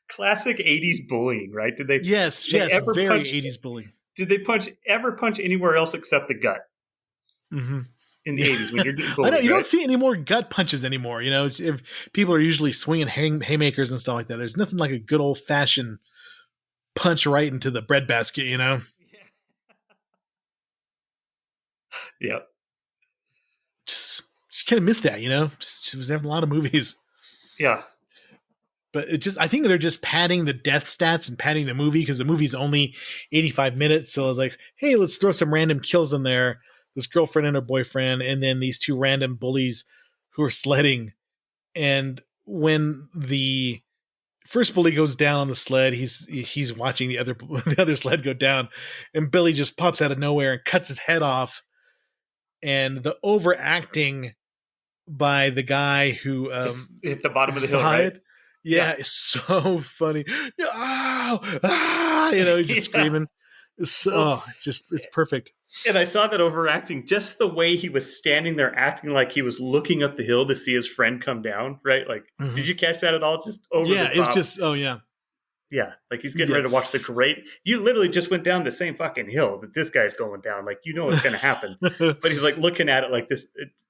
Classic 80s bullying, right? Yes, ever very punch, 80s bullying. Did they ever punch anywhere else except the gut? Mm-hmm. In the 80s, when you're getting bullied, I know you right? don't see any more gut punches anymore. If people are usually swinging haymakers and stuff like that, there's nothing like a good old fashioned punch right into the breadbasket. Yep. Just you kind of miss that. Just was in a lot of movies. Yeah. But I think they're just padding the death stats and padding the movie, because the movie's only 85 minutes. So like, hey, let's throw some random kills in there. This girlfriend and her boyfriend, and then these two random bullies who are sledding. And when the first bully goes down on the sled, he's watching the other sled go down, and Billy just pops out of nowhere and cuts his head off. And the overacting by the guy who just hit the bottom of the hill, right? Yeah, it's so funny. He's just screaming. It's perfect. And I saw that overacting, just the way he was standing there acting like he was looking up the hill to see his friend come down, right? Like, Did you catch that at all? Just over the top. Yeah, it's just, oh yeah. Yeah, like he's getting ready to watch the great... You literally just went down the same fucking hill that this guy's going down. Like, what's going to happen. But he's like looking at it like this.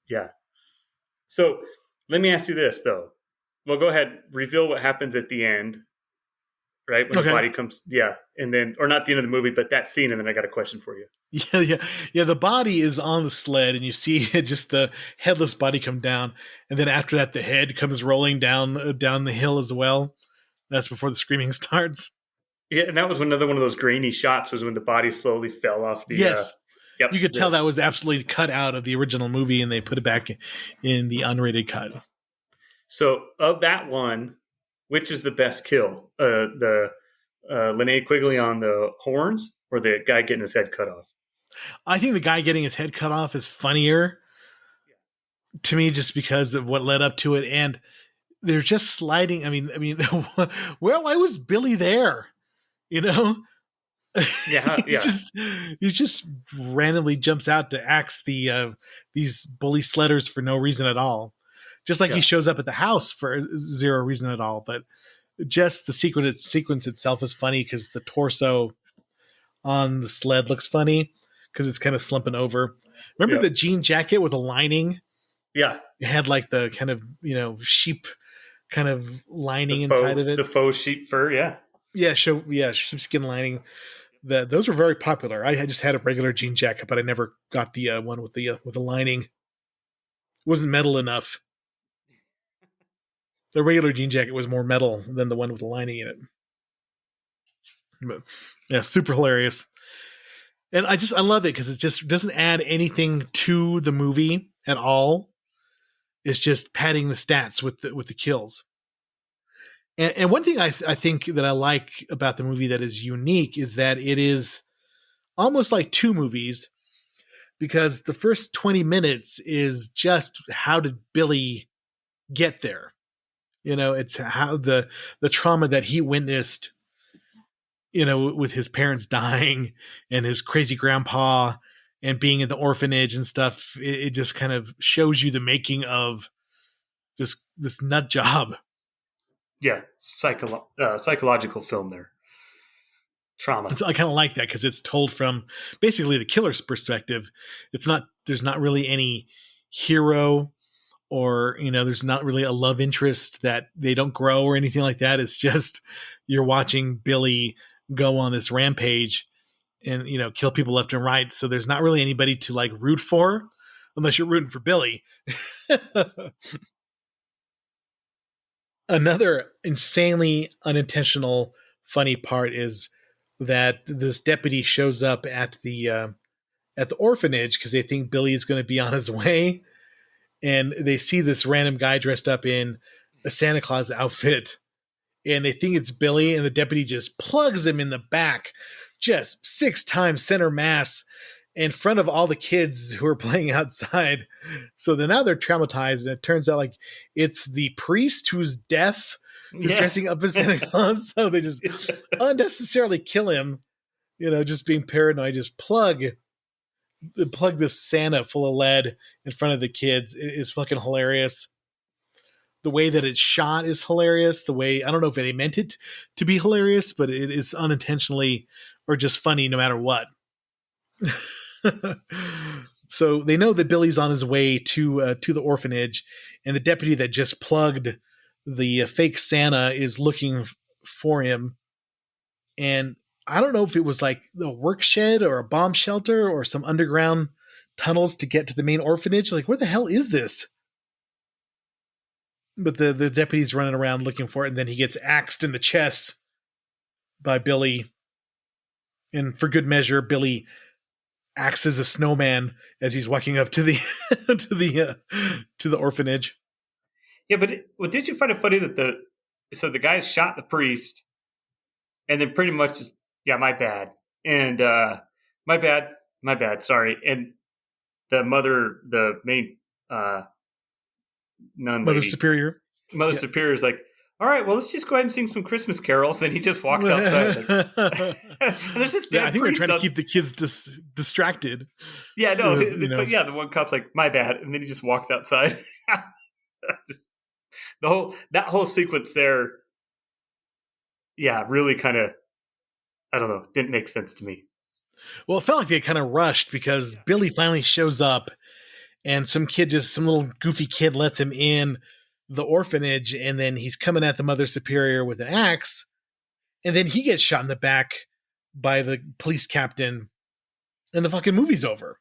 Yeah. So let me ask you this, though. Well, go ahead. Reveal what happens at the end. right? When the Okay. body comes, yeah. And then, or not the end of the movie, but that scene. And then I got a question for you. Yeah. The body is on the sled, and you see just the headless body come down, and then after that, the head comes rolling down the hill as well. That's before the screaming starts. Yeah, and that was another one of those grainy shots. Was when the body slowly fell off the. Yes, Yep. you could tell that was absolutely cut out of the original movie, and they put it back in the unrated cut. So of that one, which is the best kill? The Linnea Quigley on the horns, or the guy getting his head cut off? I think the guy getting his head cut off is funnier to me, just because of what led up to it, and they're just sliding. I mean, why was Billy there? You know, Yeah, he just randomly jumps out to axe these bully sledders for no reason at all. Just like he shows up at the house for zero reason at all. But just the sequence itself is funny because the torso on the sled looks funny because it's kind of slumping over. Remember the jean jacket with a lining? Yeah. It had like the kind of, sheep kind of lining inside of it. The faux sheep fur, yeah. Yeah, sheepskin lining. Those were very popular. I just had a regular jean jacket, but I never got the one with the lining. It wasn't metal enough. The regular jean jacket was more metal than the one with the lining in it. But yeah, super hilarious. And I love it because it just doesn't add anything to the movie at all. It's just padding the stats with the kills. And one thing I think that I like about the movie that is unique is that it is almost like two movies, because the first 20 minutes is just how did Billy get there? It's how the trauma that he witnessed, with his parents dying and his crazy grandpa and being in the orphanage and stuff. It just kind of shows you the making of just this nut job. Yeah, psychological film there. Trauma. I kind of like that because it's told from basically the killer's perspective. There's not really any hero, or there's not really a love interest that they don't grow or anything like that. It's just you're watching Billy go on this rampage and kill people left and right. So there's not really anybody to like root for, unless you're rooting for Billy. Another insanely unintentional funny part is that this deputy shows up at the orphanage because they think Billy is going to be on his way, and they see this random guy dressed up in a Santa Claus outfit, and they think it's Billy, and the deputy just plugs him in the back, just 6 times center mass in front of all the kids who are playing outside. So now they're traumatized, and it turns out like it's the priest who's deaf who's dressing up as Santa Claus. So they just unnecessarily kill him, just being paranoid. Just plug this Santa full of lead in front of the kids. It is fucking hilarious. The way that it's shot is hilarious. The way, I don't know if they meant it to be hilarious, but it is unintentionally or just funny no matter what. So they know that Billy's on his way to the orphanage, and the deputy that just plugged the fake Santa is looking for him. And I don't know if it was like the work shed or a bomb shelter or some underground tunnels to get to the main orphanage. Like, where the hell is this? But the deputy's running around looking for it, and then he gets axed in the chest by Billy. And for good measure, Billy acts as a snowman as he's walking up to the to the orphanage. Yeah, but did you find it funny that the guy shot the priest, and then pretty much just, yeah, my bad, and my bad, sorry, and the main nun Mother lady, Superior Superior is like, all right, well, let's just go ahead and sing some Christmas carols. Then he just walks outside. And there's this dead I think they're trying to keep the kids distracted. Yeah, no, but yeah, the one cop's like, my bad, and then he just walks outside. That whole sequence there, yeah, really kind of, I don't know, didn't make sense to me. Well, it felt like they kind of rushed because Billy finally shows up, and some little goofy kid lets him in the orphanage, and then he's coming at the Mother Superior with an axe, And then he gets shot in the back by the police captain, and the fucking movie's over.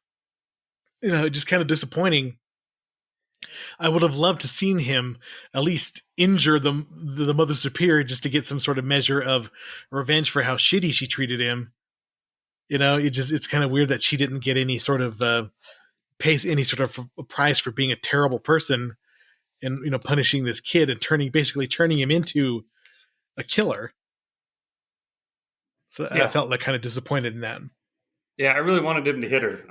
Just kind of disappointing. I would have loved to seen him at least injure the Mother Superior just to get some sort of measure of revenge for how shitty she treated him. It's kind of weird that she didn't get any sort of any sort of a prize for being a terrible person and punishing this kid and basically turning him into a killer. So I felt like kind of disappointed in that. Yeah, I really wanted him to hit her.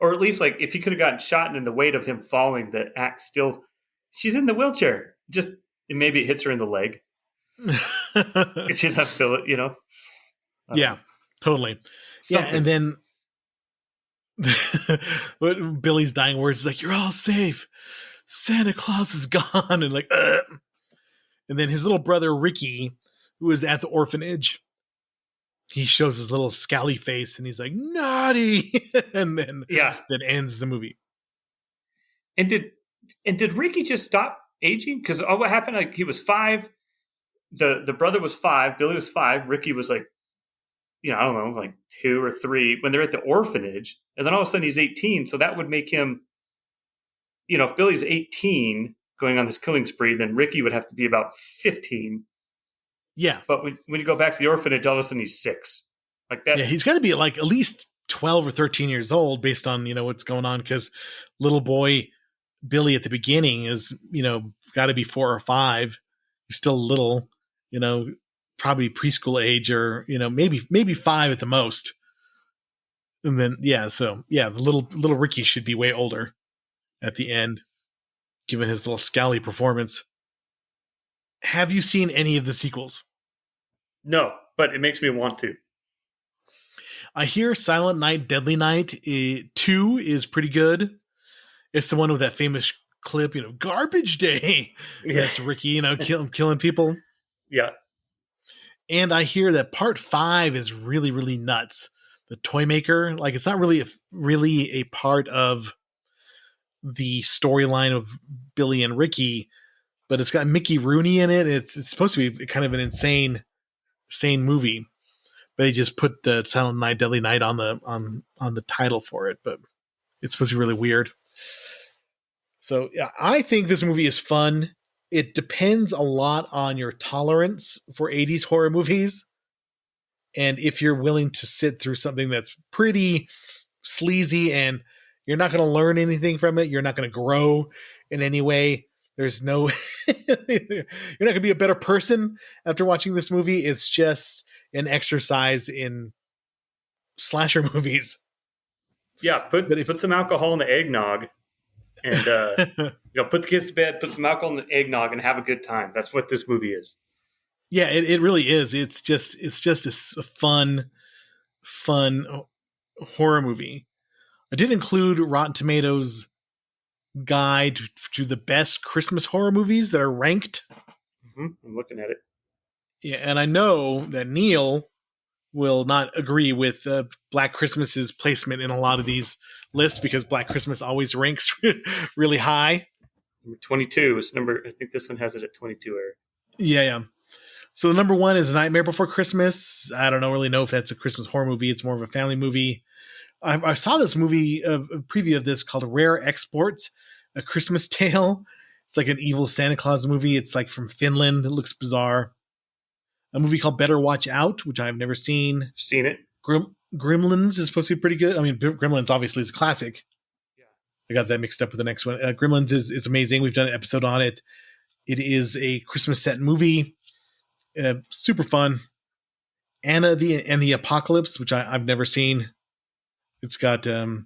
Or at least like if he could have gotten shot and then the weight of him falling, the axe still, she's in the wheelchair. And maybe it hits her in the leg. She doesn't feel it, Yeah, totally. Something. Yeah, and then Billy's dying words is like, "You're all safe. Santa Claus is gone," and like, Ugh. And then his little brother Ricky, who is at the orphanage, he shows his little scally face and he's like, "Naughty," and then ends the movie. And did Ricky just stop aging? Because what happened? Like he was 5. The brother was 5. Billy was 5. Ricky was like, I don't know, like 2 or 3 when they're at the orphanage, and then all of a sudden he's 18. So that would make him, if Billy's 18 going on this killing spree, then Ricky would have to be about 15. Yeah. But when you go back to the orphanage, all of a sudden he's 6. Like that. Yeah, he's got to be like at least 12 or 13 years old based on, what's going on, because little boy Billy at the beginning is, got to be 4 or 5. He's still little, probably preschool age or, maybe 5 at the most. And then, the little Ricky should be way older at the end, given his little scally performance. Have you seen any of the sequels? No, but it makes me want to. I hear Silent Night, Deadly Night 2 is pretty good. It's the one with that famous clip, garbage day. Yes, Ricky, killing people. Yeah. And I hear that part 5 is really, really nuts. The Toy Maker, like it's not really a part of the storyline of Billy and Ricky, but it's got Mickey Rooney in it. It's supposed to be kind of an insane movie. But they just put the Silent Night, Deadly Night on the title for it, but it's supposed to be really weird. So yeah, I think this movie is fun. It depends a lot on your tolerance for 80s horror movies. And if you're willing to sit through something that's pretty sleazy and you're not going to learn anything from it, you're not going to grow in any way. There's no, you're not going to be a better person after watching this movie. It's just an exercise in slasher movies. Yeah, put some alcohol in the eggnog and put the kids to bed, put some alcohol in the eggnog and have a good time. That's what this movie is. Yeah, it really is. It's just a fun horror movie. I did include Rotten Tomatoes guide to the best Christmas horror movies that are ranked. Mm-hmm. I'm looking at it. Yeah, and I know that Neil will not agree with Black Christmas's placement in a lot of these lists because Black Christmas always ranks really high. Number 22 is number. I think this one has it at 22. Eric. Yeah. So the number 1 is Nightmare Before Christmas. I don't really know if that's a Christmas horror movie. It's more of a family movie. I saw this movie, a preview of this called Rare Exports, A Christmas Tale. It's like an evil Santa Claus movie. It's like from Finland. It looks bizarre. A movie called Better Watch Out, which I've never seen. Seen it. Gremlins is supposed to be pretty good. I mean, Gremlins obviously is a classic. Yeah, I got that mixed up with the next one. Gremlins is amazing. We've done an episode on it. It is a Christmas set movie. Super fun. Anna and the Apocalypse, which I've never seen. It's got Anna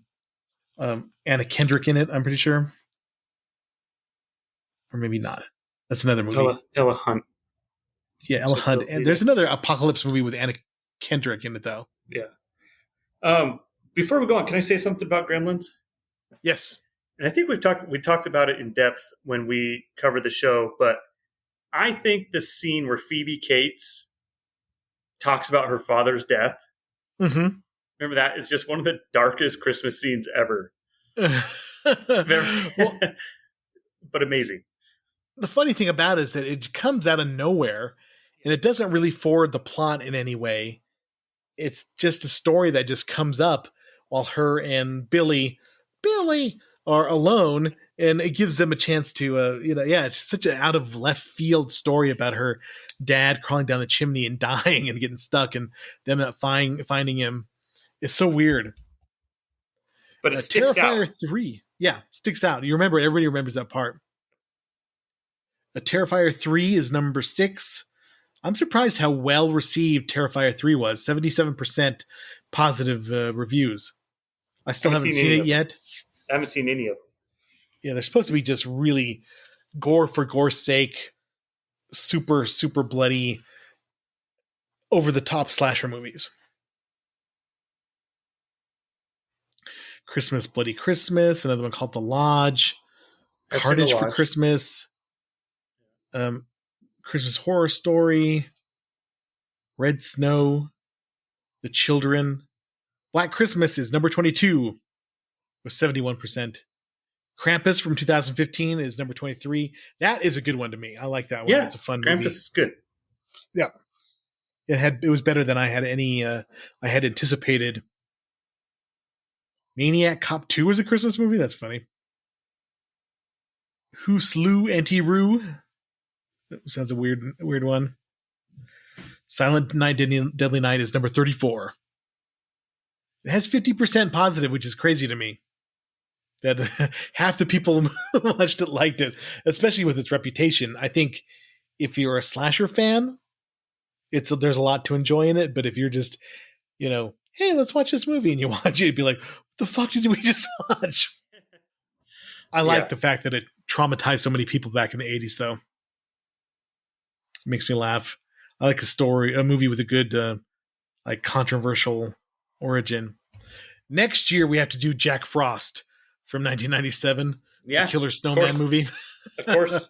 Kendrick in it, I'm pretty sure. Or maybe not. That's another movie. Ella Hunt. Yeah, Ella Hunt. And there's another Apocalypse movie with Anna Kendrick in it, though. Yeah. Before we go on, can I say something about Gremlins? Yes. And I think we talked about it in depth when we covered the show, but I think the scene where Phoebe Cates talks about her father's death. Mm-hmm. Remember that is just one of the darkest Christmas scenes ever. But amazing. The funny thing about it is that it comes out of nowhere, and it doesn't really forward the plot in any way. It's just a story that just comes up while her and Billy are alone, and it gives them a chance to, it's such an out of left field story about her dad crawling down the chimney and dying and getting stuck, and them not finding him. It's so weird. But it sticks Terrifier out. 3. Yeah, sticks out. You remember, everybody remembers that part. Terrifier 3 is number 6. I'm surprised how well received Terrifier 3 was. 77% positive reviews. I still haven't seen it yet. I haven't seen any of them. Yeah, they're supposed to be just really gore for gore's sake, super, super bloody, over-the-top slasher movies. Christmas, Bloody Christmas, another one called The Lodge, Carnage for Christmas, Christmas Horror Story, Red Snow, The Children. Black Christmas is number 22 with 71%. Krampus from 2015 is number 23. That is a good one to me. I like that one. Yeah, it's a fun Krampus movie. is good. Yeah. It was better than I had anticipated. Maniac Cop 2 is a Christmas movie? That's funny. Who Slew Auntie Roo? That sounds a weird one. Silent Night, Deadly Night is number 34. It has 50% positive, which is crazy to me. That half the people who watched it liked it, especially with its reputation. I think if you're a slasher fan, there's a lot to enjoy in it. But if you're just, hey, let's watch this movie, and you watch it, you'd be like, what the fuck did we just watch? I like the fact that it traumatized so many people back in the 80s, though. It makes me laugh. I like a movie with a good, controversial origin. Next year, we have to do Jack Frost from 1997. Yeah. The Killer Snowman movie. Of course.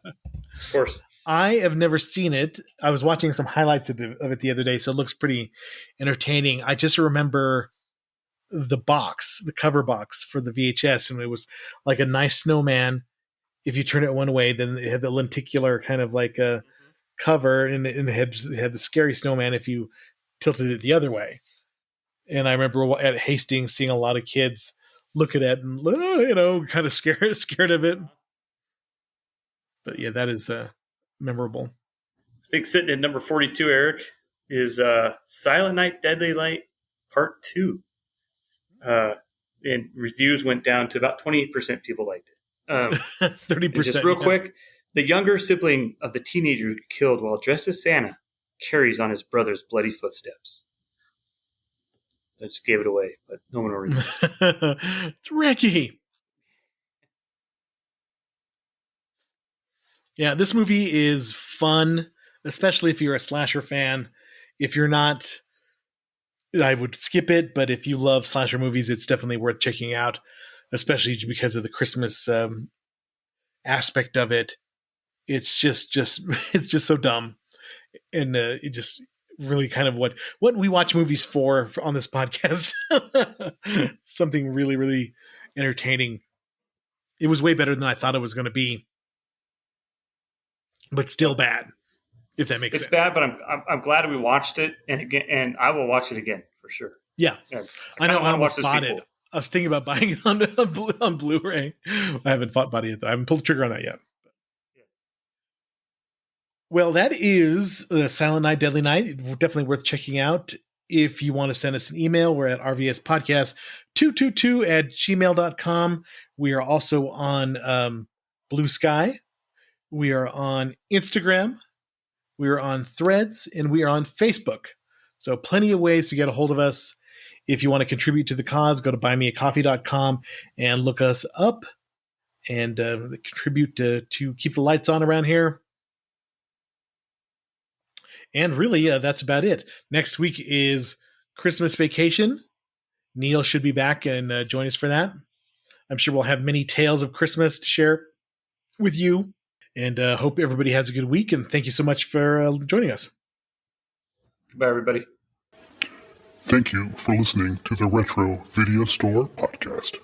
I have never seen it. I was watching some highlights of it the other day, so it looks pretty entertaining. I just remember the cover box for the VHS, and it was like a nice snowman. If you turn it one way, then it had the lenticular kind of like a cover, and it had the scary snowman if you tilted it the other way. And I remember at Hastings seeing a lot of kids look at it and, kind of scared of it. But yeah, that is memorable. I think sitting at number 42, Eric, is Silent Night, Deadly Night Part 2. And reviews went down to about 28% people liked it. 30%. Just real quick, the younger sibling of the teenager who killed while dressed as Santa carries on his brother's bloody footsteps. I just gave it away, but no one will read it. It's Ricky. Yeah, this movie is fun, especially if you're a slasher fan. If you're not, I would skip it, but if you love slasher movies, it's definitely worth checking out, especially because of the Christmas aspect of it. It's just it's just so dumb, and it just really kind of what we watch movies for on this podcast. Something really, really entertaining. It was way better than I thought it was going to be, but still bad. If that makes sense. It's bad, but I'm glad we watched it, and I will watch it again for sure. Yeah, I know. I almost bought it. I was thinking about buying it on Blu-ray. I haven't bought it yet. I haven't pulled the trigger on that yet. Well, that is Silent Night, Deadly Night. Definitely worth checking out. If you want to send us an email, we're at rvspodcast222@gmail.com. We are also on Blue Sky. We are on Instagram. We are on Threads, and we are on Facebook. So plenty of ways to get a hold of us. If you want to contribute to the cause, go to buymeacoffee.com and look us up and contribute to keep the lights on around here. And really, that's about it. Next week is Christmas vacation. Neil should be back and join us for that. I'm sure we'll have many tales of Christmas to share with you. And hope everybody has a good week. And thank you so much for joining us. Goodbye, everybody. Thank you for listening to the Retro Video Store Podcast.